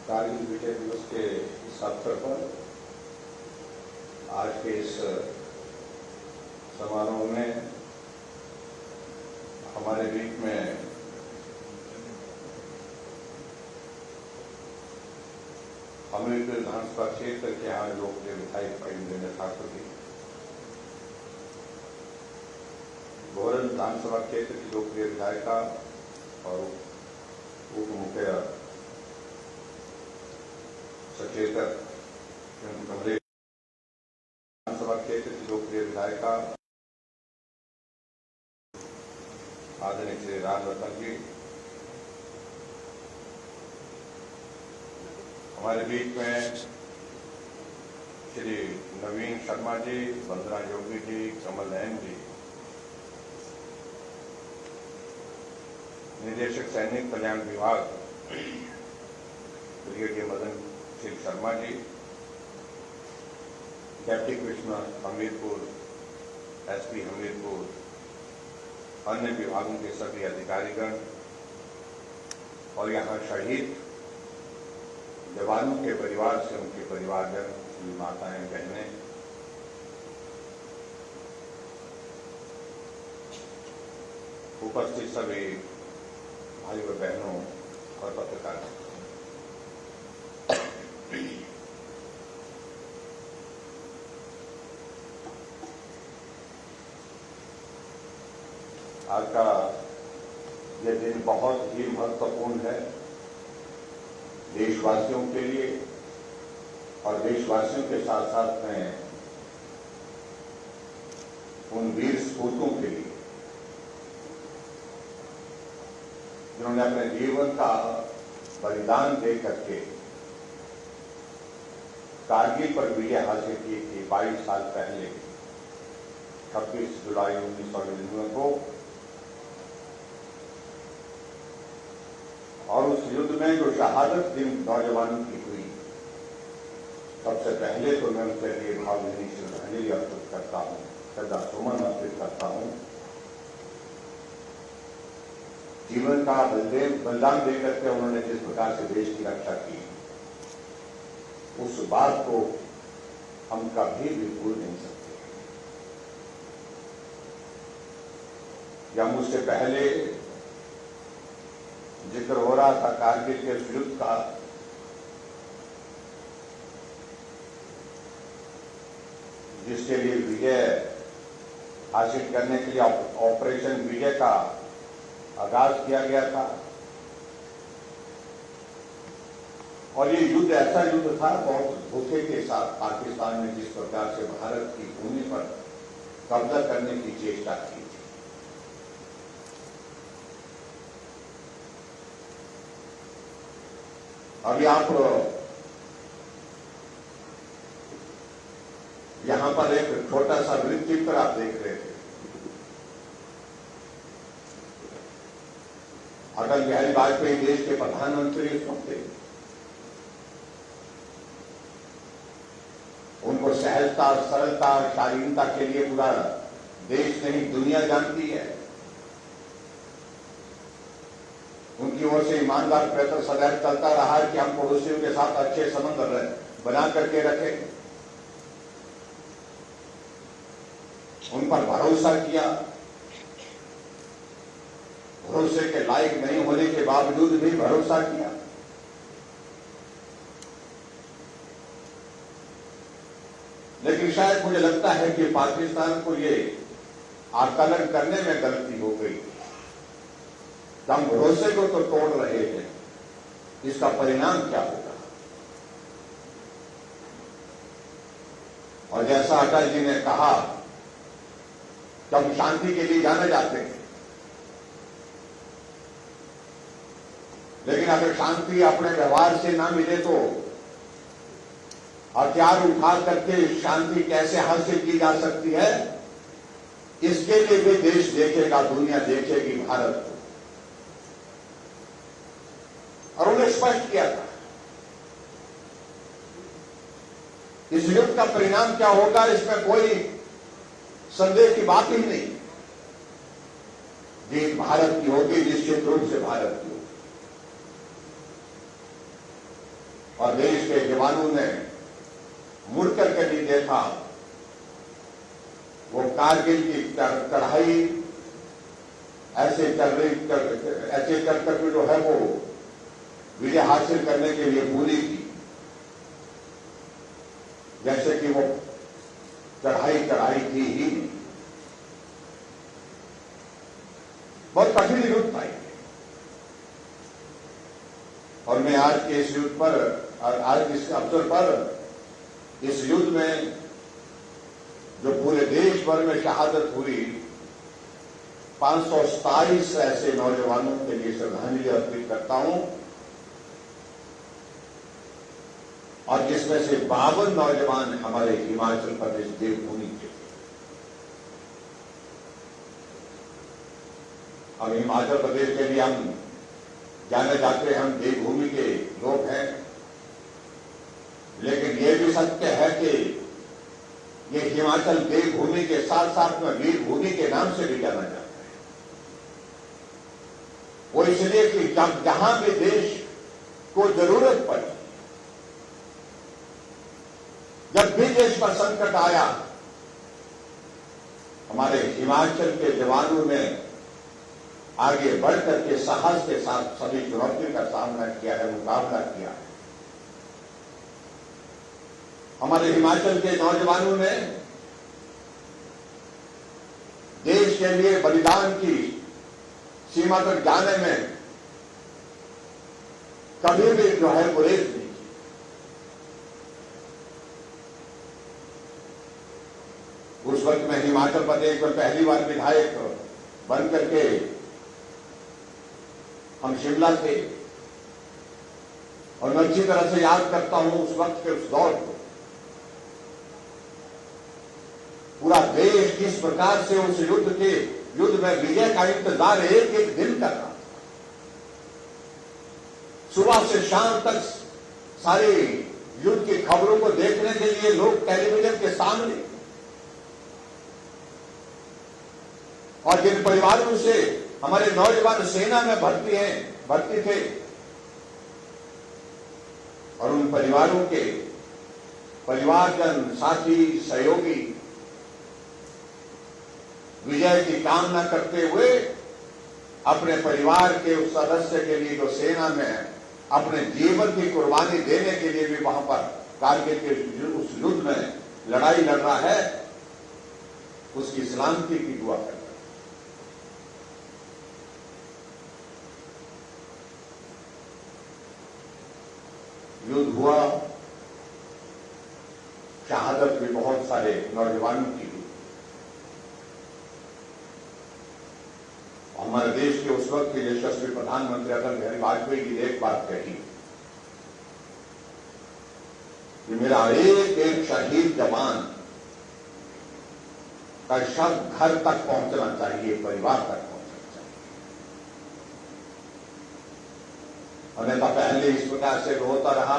कारगिल विजय दिवस के इस अवसर पर आज के इस समारोह में हमारे बीच में हमीरपुर विधानसभा क्षेत्र के यहाँ लोकप्रिय विधायक प्रवीण ठाकुर जी, भोरल विधानसभा क्षेत्र की लोकप्रिय विधायिका और उप मुख्य सचेतक कमलेश, विधानसभा क्षेत्र की लोकप्रिय विधायिका आदरणीय श्री राम रतन जी, हमारे बीच में श्री नवीन शर्मा जी, वंदना योगी जी, कमल नयन जी, निदेशक सैनिक कल्याण विभाग brigadier Madan Singh Sharma ji, deputy commissioner Hamirpur, SP Hamirpur, अन्य विभागों के सभी अधिकारीगण और यहाँ शहीद जवानों के परिवार से उनके परिवारजन, माताएं, बहनें, उपस्थित सभी भाई व बहनों और पत्रकार, आज का यह दिन बहुत ही महत्वपूर्ण है देशवासियों के लिए और देशवासियों के साथ साथ में उन वीर सपूतों के लिए जिन्होंने अपने जीवन का बलिदान दे करके कारगिल पर विजय हासिल की थी 22 साल पहले 26 जुलाई 1999 को। और उस युद्ध में जो शहादत जिन नौजवानों की हुई, सबसे पहले तो मैं उनके लिए भावभीनी श्रद्धांजलि अर्पित करता हूं, श्रद्धा सुमन अर्पित करता हूं। जीवन का बलिदान देकर के उन्होंने जिस प्रकार से देश की रक्षा की, उस बात को हम कभी भी भूल नहीं सकते। या मुझसे पहले जिक्र हो रहा था कारगिल के युद्ध का, जिसके लिए विजय हासिल करने के लिए ऑपरेशन विजय का आगाज किया गया था। और ये युद्ध ऐसा युद्ध था बहुत धोखे के साथ पाकिस्तान ने जिस प्रकार से भारत की भूमि पर कब्जा करने की चेष्टा की। अभी आप यहां पर एक छोटा सा वृत्त चित्र आप देख रहे थे। अटल बिहारी वाजपेयी देश के प्रधानमंत्री उस वक्त थे। उनको सहजता, सरलता, शालीनता के लिए पूरा देश नहीं दुनिया जानती है। उनकी ओर से ईमानदार प्रयत्न सदैव चलता रहा है कि हम पड़ोसियों के साथ अच्छे संबंध बना करके रखें। उन पर भरोसा किया, भरोसे के लायक नहीं होने के बावजूद भी भरोसा किया। लेकिन शायद मुझे लगता है कि पाकिस्तान को ये आकलन करने में गलती हो गई। हम भरोसे को तो तोड़ रहे हैं, इसका परिणाम क्या होगा। और जैसा अटल जी ने कहा कि हम शांति के लिए जाने जाते हैं, लेकिन अगर शांति अपने व्यवहार से ना मिले तो हथियार उठा करके शांति कैसे हासिल की जा सकती है, इसके लिए भी देश देखेगा, दुनिया देखेगी भारत को। और उन्हें स्पष्ट किया था इस युद्ध का परिणाम क्या होगा, इसमें कोई संदेह की बात ही नहीं। जीत भारत की होगी, निश्चित रूप से भारत की होगी। और देश के जवानों ने मुड़ करके नहीं देखा। वो कारगिल की चढ़ाई ऐसे कर करके जो है वो विजय हासिल करने के लिए पूरी की, जैसे कि वो चढ़ाई थी ही नहीं। बहुत कठिन युद्ध था। और मैं आज के इस युद्ध पर और आज इस अवसर पर इस युद्ध में जो पूरे देश भर में शहादत हुई 527 ऐसे नौजवानों के लिए श्रद्धांजलि अर्पित करता हूं, और जिसमें से 52 नौजवान हमारे हिमाचल प्रदेश देवभूमि के। हम हिमाचल प्रदेश के लिए हम जाने जाते हैं, हम देवभूमि के लोग हैं, लेकिन ये भी सत्य है कि ये हिमाचल देवभूमि के साथ साथ में वीर भूमि के नाम से भी जाना जाता है। वो इसलिए कि जब जहां भी देश को जरूरत पड़ी, जब भी देश पर संकट आया, हमारे हिमाचल के जवानों ने आगे बढ़कर के साहस के साथ सभी चुनौतियों का सामना किया है, मुकाबला किया है। हमारे हिमाचल के नौजवानों ने देश के लिए बलिदान की सीमा तक जाने में कभी भी जो है गुरेज नहीं की। उस वक्त में हिमाचल प्रदेश में पहली बार विधायक बन करके हम शिमला थे, और मैं अच्छी तरह से याद करता हूं उस वक्त के उस दौर को। पूरा देश किस प्रकार से उस युद्ध में विजय का इंतजार एक एक दिन कर रहा था। सुबह से शाम तक सारी युद्ध की खबरों को देखने के लिए लोग टेलीविजन के सामने, और जिन परिवारों से हमारे नौजवान सेना में भर्ती थे, और उन परिवारों के परिवारजन, साथी, सहयोगी विजय की कामना करते हुए अपने परिवार के उस सदस्य के लिए जो सेना में अपने जीवन की कुर्बानी देने के लिए भी वहां पर कारगिल के उस युद्ध में लड़ाई लड़ रहा है, उसकी सलामती की दुआ करता है। युद्ध हुआ, शहादत भी बहुत सारे नौजवानों की हुई। हमारे देश के उस वक्त के यशस्वी प्रधानमंत्री अटल बिहारी वाजपेयी जी ने एक बात कही कि मेरा एक एक शहीद जवान का शव घर तक पहुंचना चाहिए, परिवार तक पहुंचना चाहिए। अन्यथा पहले इस प्रकार से होता रहा,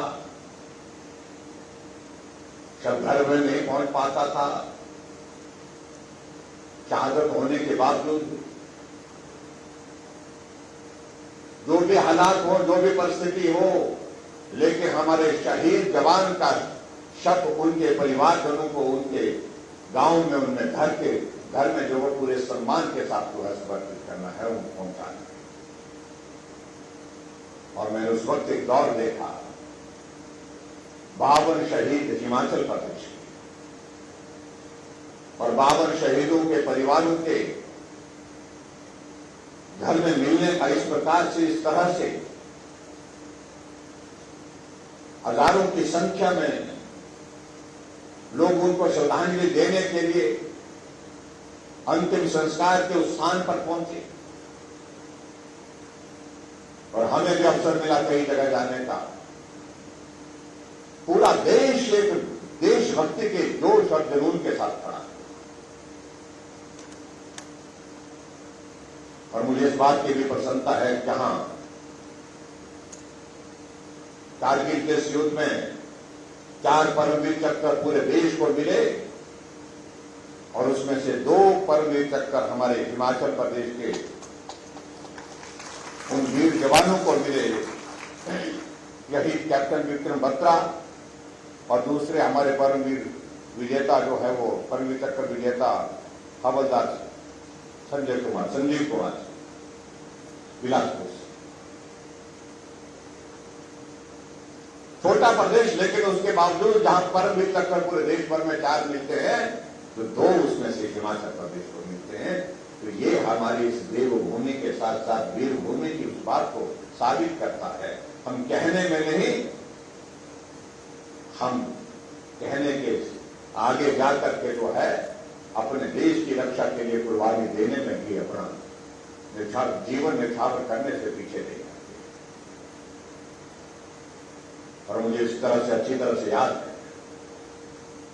शव घर में नहीं पहुंच पाता था, शहादत होने के बावजूद जो भी हालात हो, जो भी परिस्थिति हो, लेकिन हमारे शहीद जवान का शव उनके परिवारजनों को उनके गांव में, उनमें घर में जो वो पूरे सम्मान के साथ जो है समर्पित करना है, उनको पहुंचाना है। और मैंने उस वक्त एक दौर देखा, 52 शहीद हिमाचल प्रदेश के, और 52 शहीदों के परिवारों के घर में मिलने का इस प्रकार से, इस तरह से हजारों की संख्या में लोग उनको श्रद्धांजलि देने के लिए अंतिम संस्कार के उस स्थान पर पहुंचे। और हमें भी अवसर मिला कई जगह जाने का। पूरा देश एक देशभक्ति के जोश और जुनून के साथ खड़ा। और मुझे इस बात की भी प्रसन्नता है, जहां कारगिल के इस युद्ध में 4 परमवीर चक्र पूरे देश को मिले, और उसमें से 2 परमवीर चक्र हमारे हिमाचल प्रदेश के उन वीर जवानों को मिले। यही कैप्टन विक्रम बत्रा और दूसरे हमारे परमवीर विजेता जो है वो परमवीर चक्र विजेता हवलदार संजीव कुमार बिलासपुर से। छोटा प्रदेश लेकिन उसके बावजूद जहां परमवीर चक्र पूरे देश भर में 4 मिलते हैं तो 2 उसमें से हिमाचल प्रदेश को मिलते हैं। तो ये हमारी इस देवभूमि के साथ साथ वीर भूमि की उस बात को साबित करता है। हम कहने में नहीं, हम कहने के आगे जाकर के जो है अपने देश की रक्षा के लिए कुर्बानी देने में भी अपना जीवन निछावर करने से पीछे नहीं आते। और मुझे इस तरह से अच्छी तरह से याद है,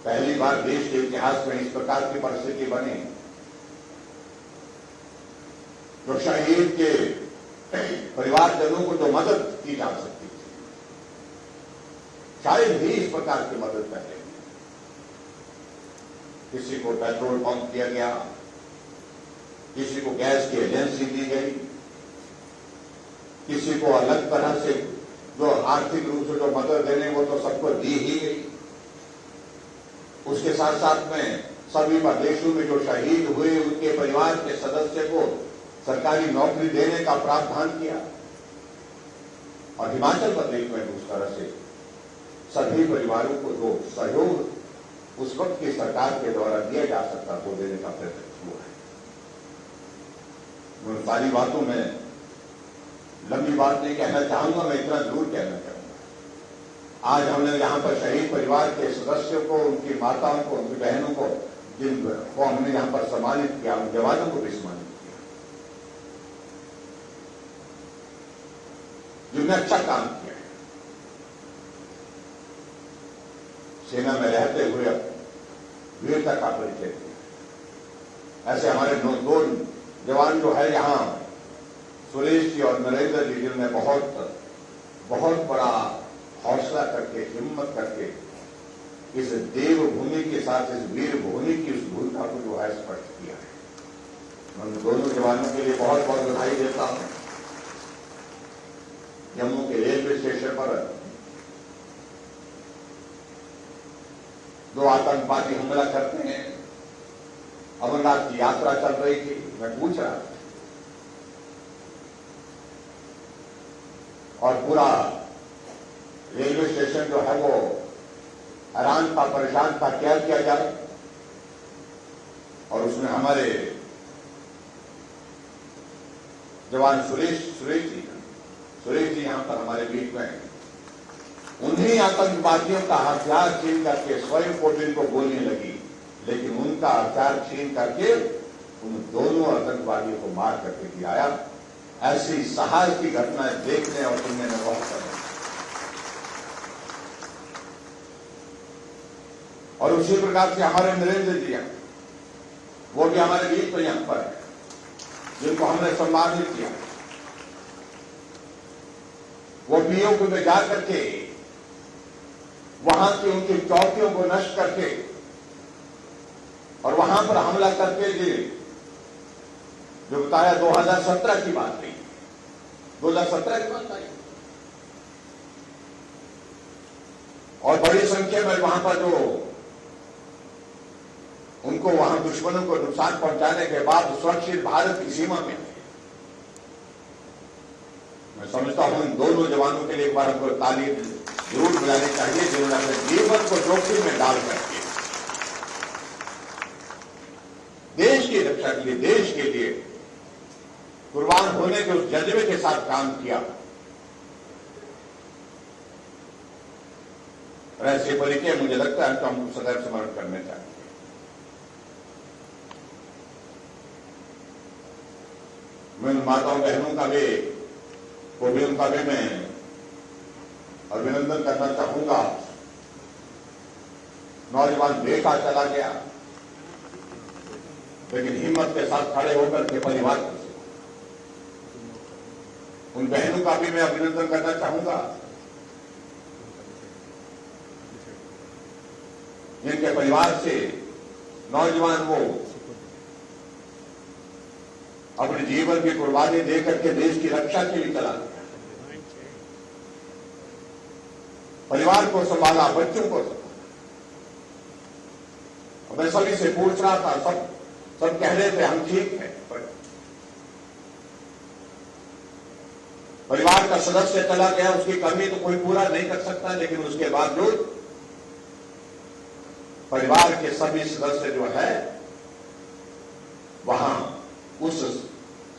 पहली बार देश के इतिहास में इस प्रकार की परिस्थिति बनी तो शहीद के परिवारजनों को जो मदद की जा सकती थी, शायद ही इस प्रकार की मदद पहले किसी को पेट्रोल पंप दिया गया, किसी को गैस की एजेंसी दी गई, किसी को अलग तरह से जो आर्थिक रूप से जो मदद देने वो तो सबको दी ही गई। उसके साथ साथ में सभी प्रदेशों में जो शहीद हुए उनके परिवार के सदस्य को सरकारी नौकरी देने का प्रावधान किया। और हिमाचल प्रदेश में उस तरह से सभी परिवारों को जो सहयोग उस वक्त की सरकार के द्वारा दिया जा सकता वो देने का प्रयत्न हुआ है। उन सारी बातों में लंबी बात नहीं कहना चाहूंगा, मैं इतना जरूर कहना चाहूंगा। आज हमने यहां पर शहीद परिवार के सदस्यों को, उनकी माताओं को, उनकी बहनों को, जिनको हमने यहां पर सम्मानित किया, उन जवानों को भी सम्मानित किया जिन्होंने अच्छा काम किया है। सेना में रहते हुए वीरता का परिचय दिया। ऐसे हमारे 2 जवान जो है यहां, सुरेश जी और नरेंद्र जी, जिन्होंने बहुत बड़ा हौसला करके, हिम्मत करके इस देवभूमि के साथ इस वीर भूमि की उस भूमिका को जो है स्पष्ट किया है। मैं दोनों जवानों के लिए बहुत बहुत बधाई देता हूं। जम्मू के रेलवे स्टेशन पर 2 आतंकवादी हमला करते हैं। अमरनाथ की यात्रा चल रही थी, मैं पूछ रहा था और पूरा रेलवे स्टेशन जो है वो हैरान था, परेशान था, क्या किया जाए। और उसमें हमारे जवान सुरेश जी यहां पर हमारे बीच में हैं। उन्हीं आतंकवादियों का हथियार छीन करके स्वयं को जिनको गोली लगी, लेकिन उनका हथियार छीन करके उन दोनों आतंकवादियों को मार करके गिराया। ऐसी साहस की घटनाएं देखने और सुनने में बहुत समय। और उसी प्रकार से हमारे नरेंद्र जी हैं, वो भी हमारे बीच में यहां पर है, जिनको हमने सम्मानित किया। वो पीओपी में जाकर के वहां की उनकी चौकियों को नष्ट करके और वहां पर हमला करके जो बताया 2017 की बात नहीं, 2017 की बात आई। और बड़ी संख्या में वहां पर जो उनको वहां दुश्मनों को नुकसान पहुंचाने के बाद सुरक्षित भारत की सीमा में, मैं समझता हूं इन दोनों जवानों के लिए एक बार हमको ताली जरूर मिलानी चाहिए, जिन्होंने अपने जीवन को जोखिम में डाल करके देश की रक्षा के लिए, देश के लिए कुर्बान होने के उस जज्बे के साथ काम किया। और ऐसे परिचय मुझे लगता है तो हम सदैव स्मरण करने चाहिए। मैं उन माताओं बहनों का भी उनका भी मैं अभिनंदन करना चाहूंगा। नौजवान देखा चला गया, लेकिन हिम्मत के साथ खड़े होकर के परिवार को, उन बहनों का भी मैं अभिनंदन करना चाहूंगा जिनके परिवार से नौजवान वो अपने जीवन की कुर्बानी देकर के देश की रक्षा के लिए चला गया। परिवार को संभाला, बच्चों को संभाला। मैं सभी से पूछ रहा था, सब कह रहे थे हम ठीक हैं, परिवार का सदस्य चला गया, उसकी कमी तो कोई पूरा नहीं कर सकता, लेकिन उसके बावजूद परिवार के सभी सदस्य जो है वहां उस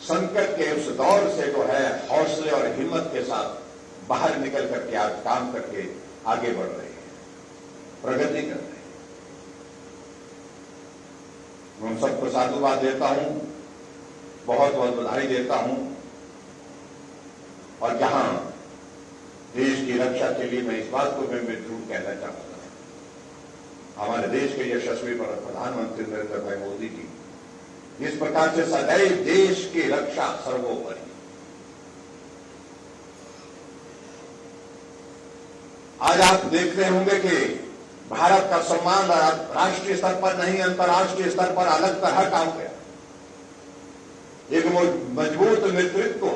संकट के उस दौर से जो है हौसले और हिम्मत के साथ बाहर निकल करके आज काम करके आगे बढ़ रहे हैं, प्रगति कर रहे हैं। मैं उन सबको साधुवाद देता हूं, बहुत बहुत बधाई देता हूं। और जहां देश की रक्षा के लिए मैं इस बात को मैं जरूर कहना चाहूंगा, हमारे देश के यशस्वी प्रधानमंत्री नरेंद्र भाई मोदी जी इस प्रकार से सदैव देश की रक्षा सर्वोपरि। आज आप देख रहे होंगे कि भारत का सम्मान राष्ट्रीय स्तर पर नहीं, अंतर्राष्ट्रीय स्तर पर अलग तरह का हो गया। एक मजबूत नेतृत्व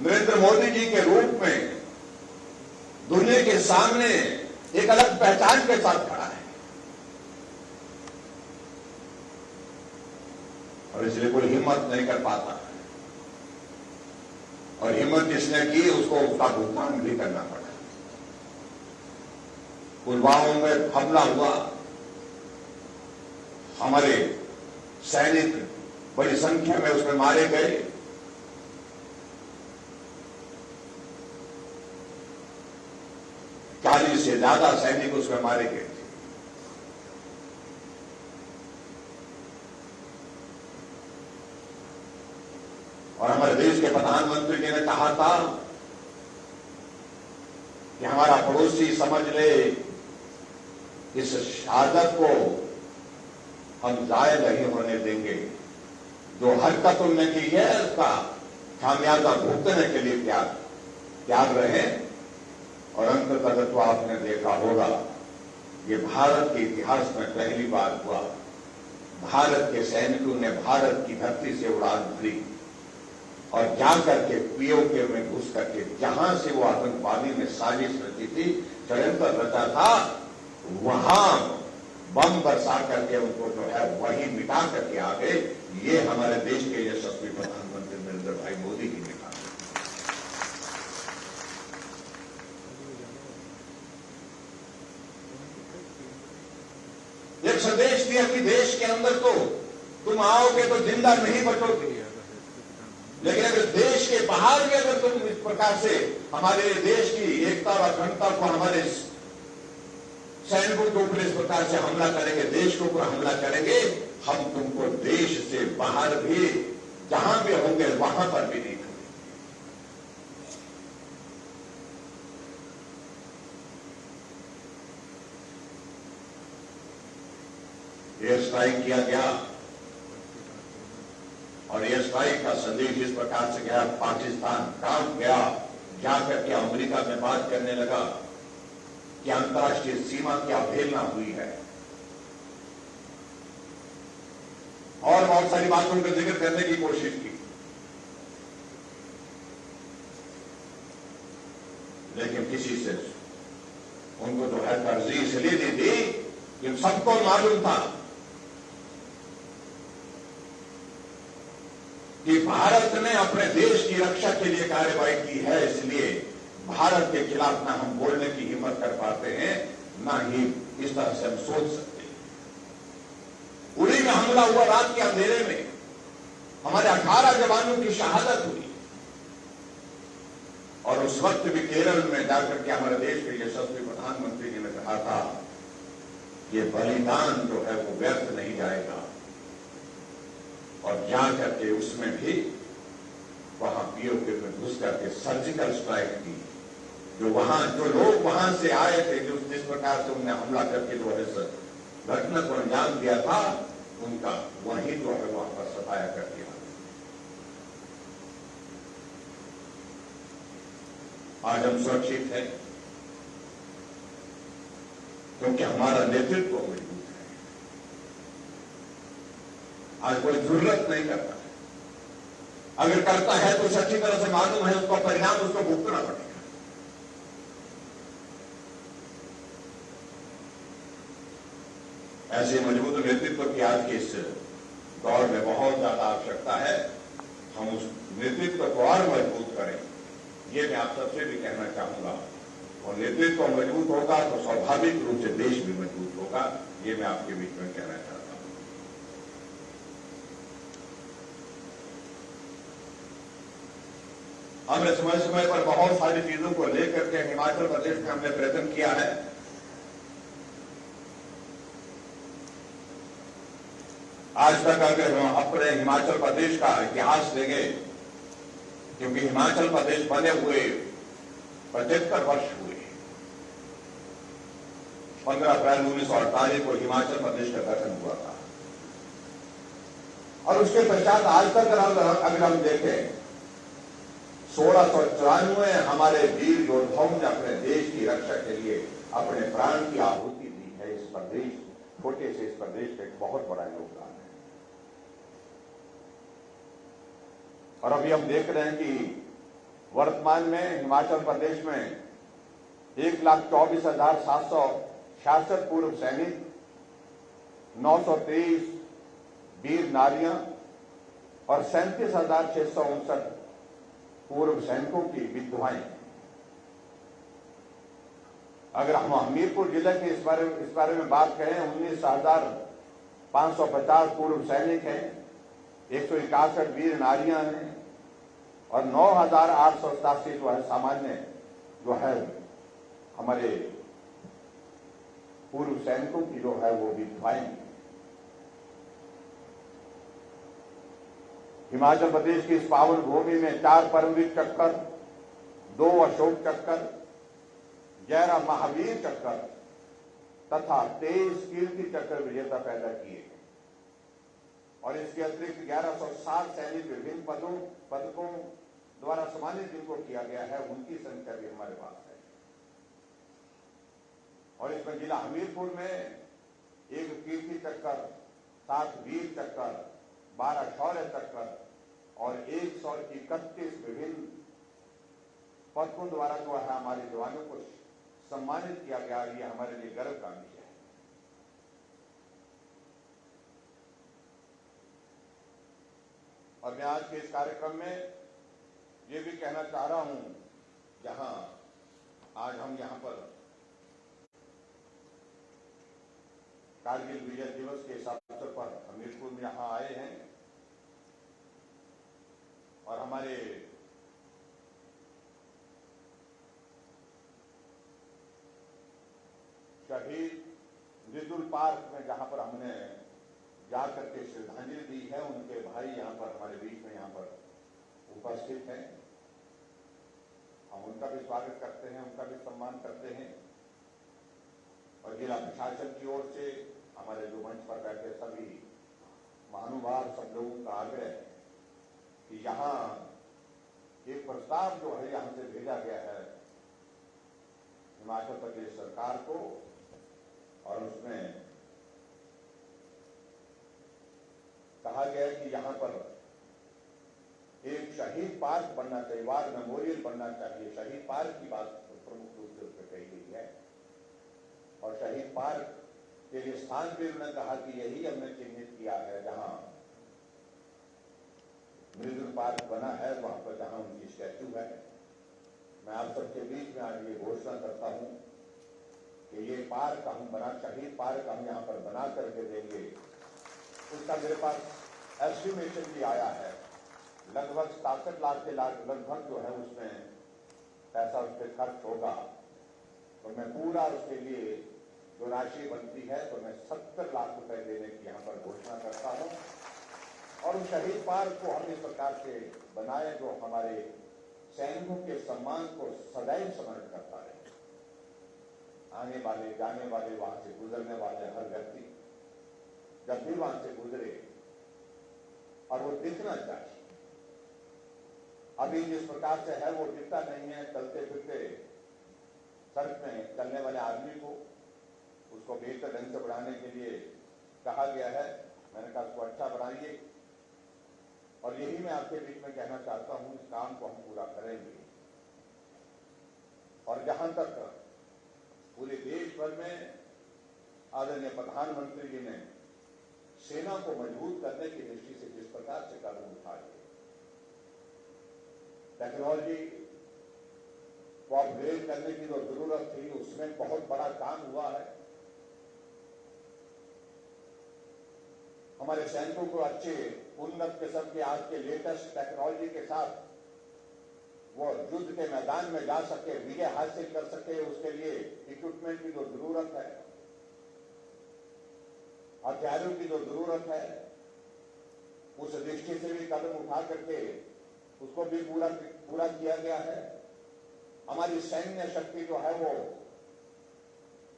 नरेंद्र मोदी जी के रूप में दुनिया के सामने एक अलग पहचान के साथ खड़ा है, और इसलिए कोई हिम्मत नहीं कर पाता, और हिम्मत जिसने की उसको उसका भुगतान भी करना पड़ा। पुलवामा में हमला हुआ, हमारे सैनिक बड़ी संख्या में उसमें मारे गए। चालीस से ज्यादा सैनिक उसमें मारे गए थे। और हमारे देश के प्रधानमंत्री जी ने कहा था कि हमारा पड़ोसी समझ ले, इस शहादत को हम जाया नहीं होने देंगे। जो हरकत उन्होंने की है उसका खामियाजा भुगतने के लिए तैयार रहे। और अंततः तो आपने देखा होगा, ये भारत के इतिहास में पहली बार हुआ, भारत के सैनिकों ने भारत की धरती से उड़ान भरी और जाकर के पीओके में घुस करके जहां से वो आतंकवादी में साजिश रची थी, षड्यंत्र रचा था, वहां बम बरसा करके उनको जो है वही मिटा करके आ गए। ये हमारे देश के यशस्वी प्रधानमंत्री नरेंद्र भाई मोदी जी ने कहा। एक संदेश दिया कि देश के अंदर तो तुम आओगे तो जिंदा नहीं बचोगे, लेकिन अगर देश के बाहर भी अगर तुम इस प्रकार से हमारे देश की एकता और अखंडता को, हमारे सैनिकों के ऊपर इस प्रकार से हमला करेंगे, देश के ऊपर हमला करेंगे, हम तुमको देश से बाहर भी जहां भी होंगे वहां पर भी नहीं करेंगे। एयर स्ट्राइक किया गया और एयर स्ट्राइक का संदेश इस प्रकार से गया, पाकिस्तान कांप गया, जाकर के अमेरिका में बात करने लगा कि अंतर्राष्ट्रीय सीमा की अवहेलना हुई है, और बहुत सारी बातों का जिक्र करने की कोशिश की। लेकिन किसी से उनको जो है तरजीह इसलिए दी थी कि सबको मालूम था कि भारत ने अपने देश की रक्षा के लिए कार्रवाई की है, इसलिए भारत के खिलाफ ना हम बोलने की हिम्मत कर पाते हैं, ना ही इस तरह से हम सोच सकते हैं। उड़ी में हमला हुआ, रात के अंधेरे में हमारे 18 जवानों की शहादत हुई, और उस वक्त भी केरल में जाकर के हमारे देश के यशस्वी प्रधानमंत्री जी ने कहा था, ये बलिदान जो है वो व्यर्थ नहीं जाएगा। और जाकर के उसमें भी वहां पीओके में घुस करके सर्जिकल स्ट्राइक की, जो लोग वहां से आए थे, जो जिस प्रकार से उन्हें हमला करके जो है घटना को अंजाम दिया था, उनका वहीं जो है वहां पर सफाया कर दिया। आज हम सुरक्षित हैं क्योंकि हमारा नेतृत्व मजबूत है। आज कोई जरूरत नहीं करता है, अगर करता है तो अच्छी तरह से मालूम है उसका परिणाम उसको भुगतना पड़ेगा। ऐसे मजबूत नेतृत्व की आज के इस दौर में बहुत ज्यादा आवश्यकता है। हम उस नेतृत्व को और मजबूत करें, ये मैं आप सबसे भी कहना चाहूंगा। और नेतृत्व मजबूत होगा तो स्वाभाविक रूप से देश भी मजबूत होगा, ये मैं आपके बीच में कहना चाहता हूं। हमने समय समय पर बहुत सारी चीजों को लेकर के हिमाचल प्रदेश में हमने प्रयत्न किया है। आज तक अगर हम अपने हिमाचल प्रदेश का इतिहास लेंगे, क्योंकि हिमाचल प्रदेश बने हुए 75 वर्ष हुए। 15 अप्रैल 1948 को हिमाचल प्रदेश का गठन हुआ था और उसके पश्चात आज तक अगर हम देखें, 1694 हमारे वीर योद्धाओं ने अपने देश की रक्षा के लिए अपने प्राण की आहुति दी है। इस प्रदेश, छोटे से इस प्रदेश का एक बहुत बड़ा योगदान है। और अभी हम देख रहे हैं कि वर्तमान में हिमाचल प्रदेश में 1,24,766 पूर्व सैनिक, 923 वीर नारियां और 37,659 पूर्व सैनिकों की विधवाएं। अगर हम हमीरपुर जिले के इस बारे में बात करें, 19,550 पूर्व सैनिक हैं, 161 वीर नारियां हैं और 9,887 जो है सामान्य जो है हमारे पूर्व सैनिकों की जो है वो विधवाएं। हिमाचल प्रदेश की इस पावन भूमि में 4 परमवीर चक्कर, 2 अशोक चक्कर, 11 महावीर चक्कर तथा 23 कीर्ति चक्र विजेता पैदा किए और इसके अतिरिक्त 1160 सैनिक विभिन्न पदकों द्वारा सम्मानित जिनको किया गया है, उनकी संख्या भी हमारे पास है। और इसमें जिला हमीरपुर में 1 कीर्ति चक्कर, 7 वीर चक्कर, 12 शौर्य चक्कर और 131 विभिन्न पदकों द्वारा जो है हमारे जवानों को सम्मानित किया गया। ये हमारे लिए गर्व का विषय है। और मैं आज के इस कार्यक्रम में ये भी कहना चाह रहा हूं, जहां आज हम यहां पर कारगिल विजय दिवस के इस अवसर पर हमीरपुर में यहां आए हैं और हमारे शहीद मृदुल पार्क में जहां पर हमने जाकर के श्रद्धांजलि दी है, उनके भाई यहां पर हमारे बीच में यहां पर उपस्थित हैं। हम उनका भी स्वागत करते हैं, उनका भी सम्मान करते हैं। और जिला प्रशासन की ओर से हमारे जो मंच पर बैठे सभी महानुभाव, सब लोगों का आग्रह है कि यहाँ एक प्रस्ताव जो है यहां से भेजा गया है हिमाचल प्रदेश सरकार को, और उसमें कहा गया है कि यहां पर एक शहीद पार्क बनना चाहिए, वार मेमोरियल बनना चाहिए। शहीद पार्क की बात प्रमुख रूप से उसमें कही गई है और शहीद पार्क के लिए स्थान भी उन्होंने कहा कि यही हमने चिन्हित किया है, जहां मृदुल पार्क बना है, वहां पर जहां उनकी स्टैच्यू है। मैं आप सबके बीच में आज ये घोषणा करता हूं कि ये पार्क हम शहीद पार्क हम यहां पर बना करके देंगे। उसका मेरे पास एस्टिमेशन भी आया है, लगभग 67 लाख के लगभग जो है उसमें पैसा उस पर खर्च होगा। तो मैं पूरा उसके लिए जो राशि बनती है तो मैं 70 लाख रुपए देने की यहां पर घोषणा करता हूं। और उस शहीद पार्क को हम इस प्रकार से बनाए जो हमारे सैनिकों के सम्मान को सदैव स्मरण करता रहे। आने वाले, जाने वाले, वहां से गुजरने वाले हर व्यक्ति जब भी वहां से गुजरे और वो दिखना चाहिए। अभी जिस प्रकार से है वो दिखता नहीं है। चलते फिरते सड़क में चलने वाले आदमी को उसको बेहतर ढंग से बढ़ाने के लिए कहा गया है। मैंने कहा उसको अच्छा बढ़ाइए और यही मैं आपके बीच में कहना चाहता हूं, इस काम को हम पूरा करेंगे। और जहां तक पूरे देश भर में आदरणीय प्रधानमंत्री जी ने सेना को मजबूत करने की दृष्टि से जिस प्रकार से कदम उठाए, टेक्नोलॉजी को अपग्रेड करने की जो जरूरत थी उसमें बहुत बड़ा काम हुआ है। हमारे सैनिकों को अच्छे उन्नत किस्म के आज के लेटेस्ट टेक्नोलॉजी के साथ वो युद्ध के मैदान में जा सके, विजय हासिल कर सके, उसके लिए इक्विपमेंट की जो जरूरत है, हथियारों की जो जरूरत है, उस दृष्टि से भी कदम उठा करके उसको भी पूरा किया गया है। हमारी सैन्य शक्ति जो है वो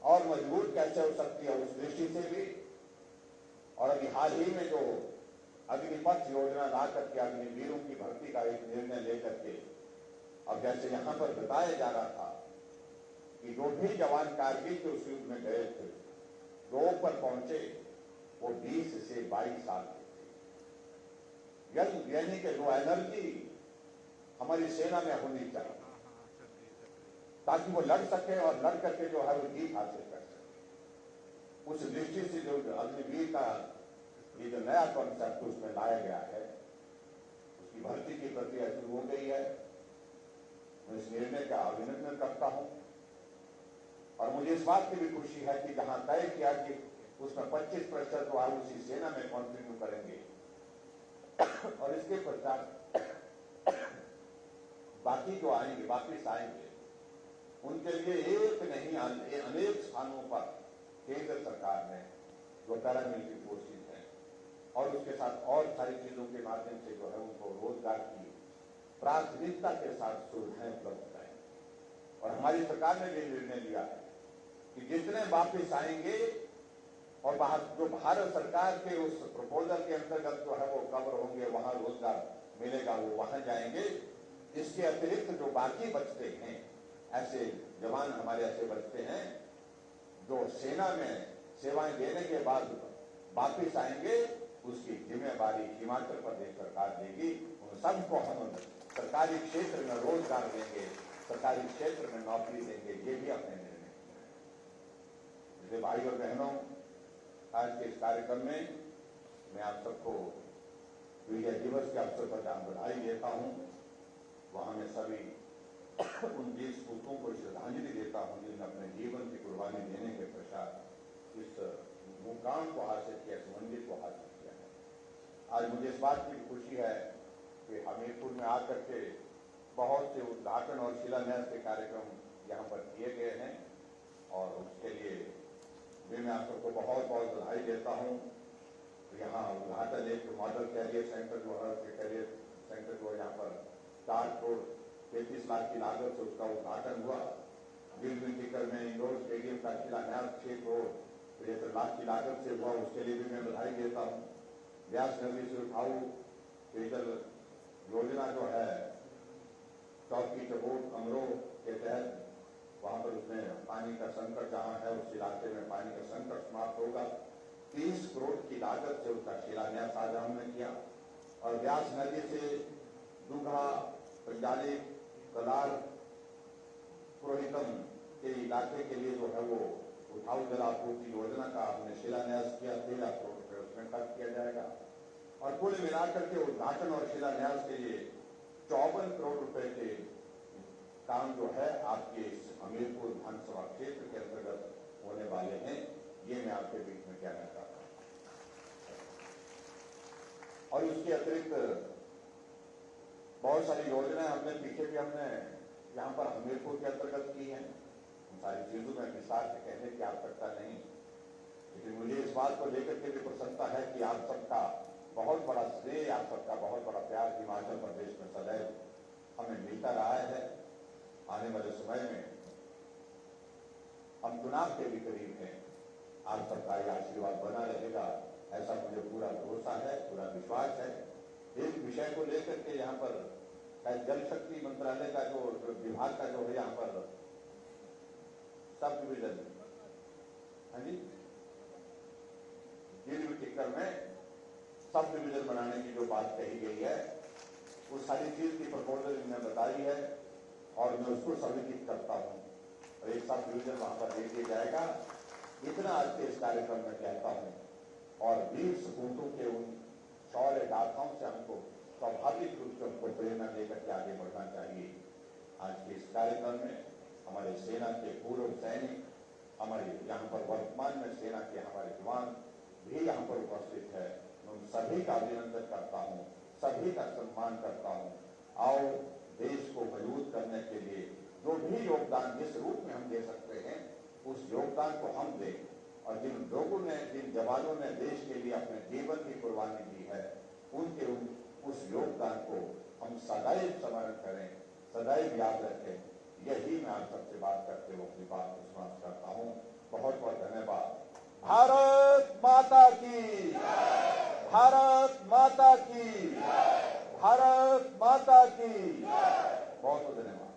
और मजबूत कैसे हो सकती है उस दृष्टि से भी, और अभी हाल ही में जो अग्निपथ योजना ला करके अग्निवीरों की भर्ती का एक निर्णय लेकर के अब जैसे यहां पर बताया जा रहा था कि जो भी जवान कारगिल के उस युद्ध में गए थे, दो पर पहुंचे, वो 20 से 22 साल के थे। यानी कि जो एनर्जी हमारी सेना में होनी चाहिए ताकि वो लड़ सके और लड़ करके जो है वो जीत हासिल कर सके, उस दृष्टि से जो अग्निवीर का ये जो नया कॉन्सेप्ट उसमें लाया गया है, उसकी भर्ती की प्रक्रिया शुरू हो गई है। मैं इस निर्णय का अभिनंदन करता हूं और मुझे इस बात की भी खुशी है कि जहां तय किया कि उसमें 25% तो आप उसी सेना में कंटिन्यू करेंगे और इसके पश्चात बाकी जो आएंगे, वापिस आएंगे, उनके लिए एक नहीं अनेक स्थानों पर केंद्र सरकार ने जो पैरामिलिट्री फोर्सेज है और उसके साथ और सारी चीजों के माध्यम से जो है उनको रोजगार की प्राथमिकता के साथ सुविधाएं उपलब्ध कराएं। और हमारी सरकार ने भी निर्णय लिया है कि जितने वापिस आएंगे और जो भारत सरकार के उस प्रपोजल के अंतर्गत जो है वो कवर होंगे, वहां रोजगार मिलेगा, वो वहां जाएंगे। इसके अतिरिक्त जो बाकी बचते हैं, ऐसे जवान हमारे ऐसे बचते हैं जो सेना में सेवाएं देने के बाद वापिस आएंगे, उसकी जिम्मेदारी हिमाचल प्रदेश सरकार देगी। उन सबको हम सरकारी क्षेत्र में रोजगार देंगे, सरकारी क्षेत्र में नौकरी देंगे, ये भी अपने निर्णय किया है। इसलिए भाई और बहनों, आज के इस कार्यक्रम में मैं आप सबको विजय दिवस के अवसर पर जहां बधाई देता हूं, वहां मैं सभी उन देश पूतों को श्रद्धांजलि देता हूं जिन्होंने अपने जीवन की कुर्बानी देने के पश्चात इस मुकाम को हासिल किया, इस मंजिल को हासिल किया है। आज मुझे इस बात की खुशी है कि हमीरपुर में आकर के बहुत से उद्घाटन और शिलान्यास के कार्यक्रम यहाँ पर किए गए हैं और उसके लिए भी मैं आप सबको बहुत बहुत बधाई देता हूँ। यहाँ उद्घाटन एक मॉडल कैरियर सेंटर जो है, कैरियर सेंटर जो है यहाँ पर 4 करोड़ 33 लाख की लागत से उसका उद्घाटन हुआ। गिल टिकर में इंडोर स्टेडियम का शिलान्यास 6 करोड़ 75 लाख की लागत से हुआ, उसके लिए भी मैं बधाई देता हूँ। व्यास नदी से उठाऊ पेयजल योजना जो है, चौकी चबोट कमरों के तहत वहां पर उसमें पानी का संकट जहां है उस इलाके में पानी का संकट समाप्त होगा। 30 करोड़ की लागत से उसका शिलान्यास आज हमने किया। और व्यास नदी से दुघा, पंजाली, कलार, पुरोहितम के इलाके के लिए जो है वो उठाऊ जल आपूर्ति योजना का हमने शिलान्यास किया। 13 करोड़ रुपये उसमें खर्च किया जाएगा और कुल मिलाकर के उद्घाटन और शिलान्यास के लिए 54 करोड़ रुपए के काम जो है आपके इस हमीरपुर विधानसभा क्षेत्र के अंतर्गत होने वाले हैं। ये मैं आपके बीच में कहना चाहता हूं। और उसके अतिरिक्त बहुत सारी योजनाएं हमने पीछे भी हमने यहाँ पर हमीरपुर के अंतर्गत की हैं। उन सारी चीजों में विस्तार से कहने की आवश्यकता नहीं, लेकिन मुझे इस बात को लेकर के भी प्रसन्नता है कि आप सबका बहुत बड़ा श्रेय, आप सबका बहुत बड़ा प्यार हिमाचल प्रदेश में सदैव हमें मिलता रहा है। आने वाले समय में हम चुनाव के भी करीब हैं, आप सबका यह आशीर्वाद बना रहेगा, ऐसा मुझे पूरा भरोसा है, पूरा विश्वास है। एक विषय को लेकर के यहाँ पर जल शक्ति मंत्रालय का जो विभाग का जो है यहाँ पर सब डिवीजन, हाँ जी, गिल टिकर में सब डिवीजन बनाने की जो बात कही गई है, वो सारी चीज की प्रपोजल इन्होंने बताई है और मैं उसको समेकित करता हूं और एक सब डिवीजन वहां पर दे दिया जाएगा। इतना आज के इस कार्यक्रम में कहता हूं और वीर सपूतों के उन शौर्य गाथाओं से हमको स्वाभाविक रूप से उनको प्रेरणा लेकर के आगे बढ़ना चाहिए। आज के इस कार्यक्रम में हमारे सेना के पूर्व सैनिक, हमारे यहाँ पर वर्तमान में सेना के हमारे जवान भी यहाँ पर उपस्थित है। मैं उन सभी का अभिनंदन करता हूँ, सभी का सम्मान करता हूँ। आओ देश को मजबूत करने के लिए जो भी योगदान जिस रूप में हम दे सकते हैं उस योगदान को हम दें, और जिन लोगों ने, जिन जवानों ने देश के लिए अपने जीवन की कुर्बानी दी है उनके उस योगदान को हम सदैव स्मरण करें, सदैव याद रखें। यही मैं आप सबसे बात करते हुए अपनी बात को समाप्त करता हूँ। बहुत बहुत धन्यवाद। भारत माता की, भारत माता की, भारत माता की। बहुत बहुत धन्यवाद।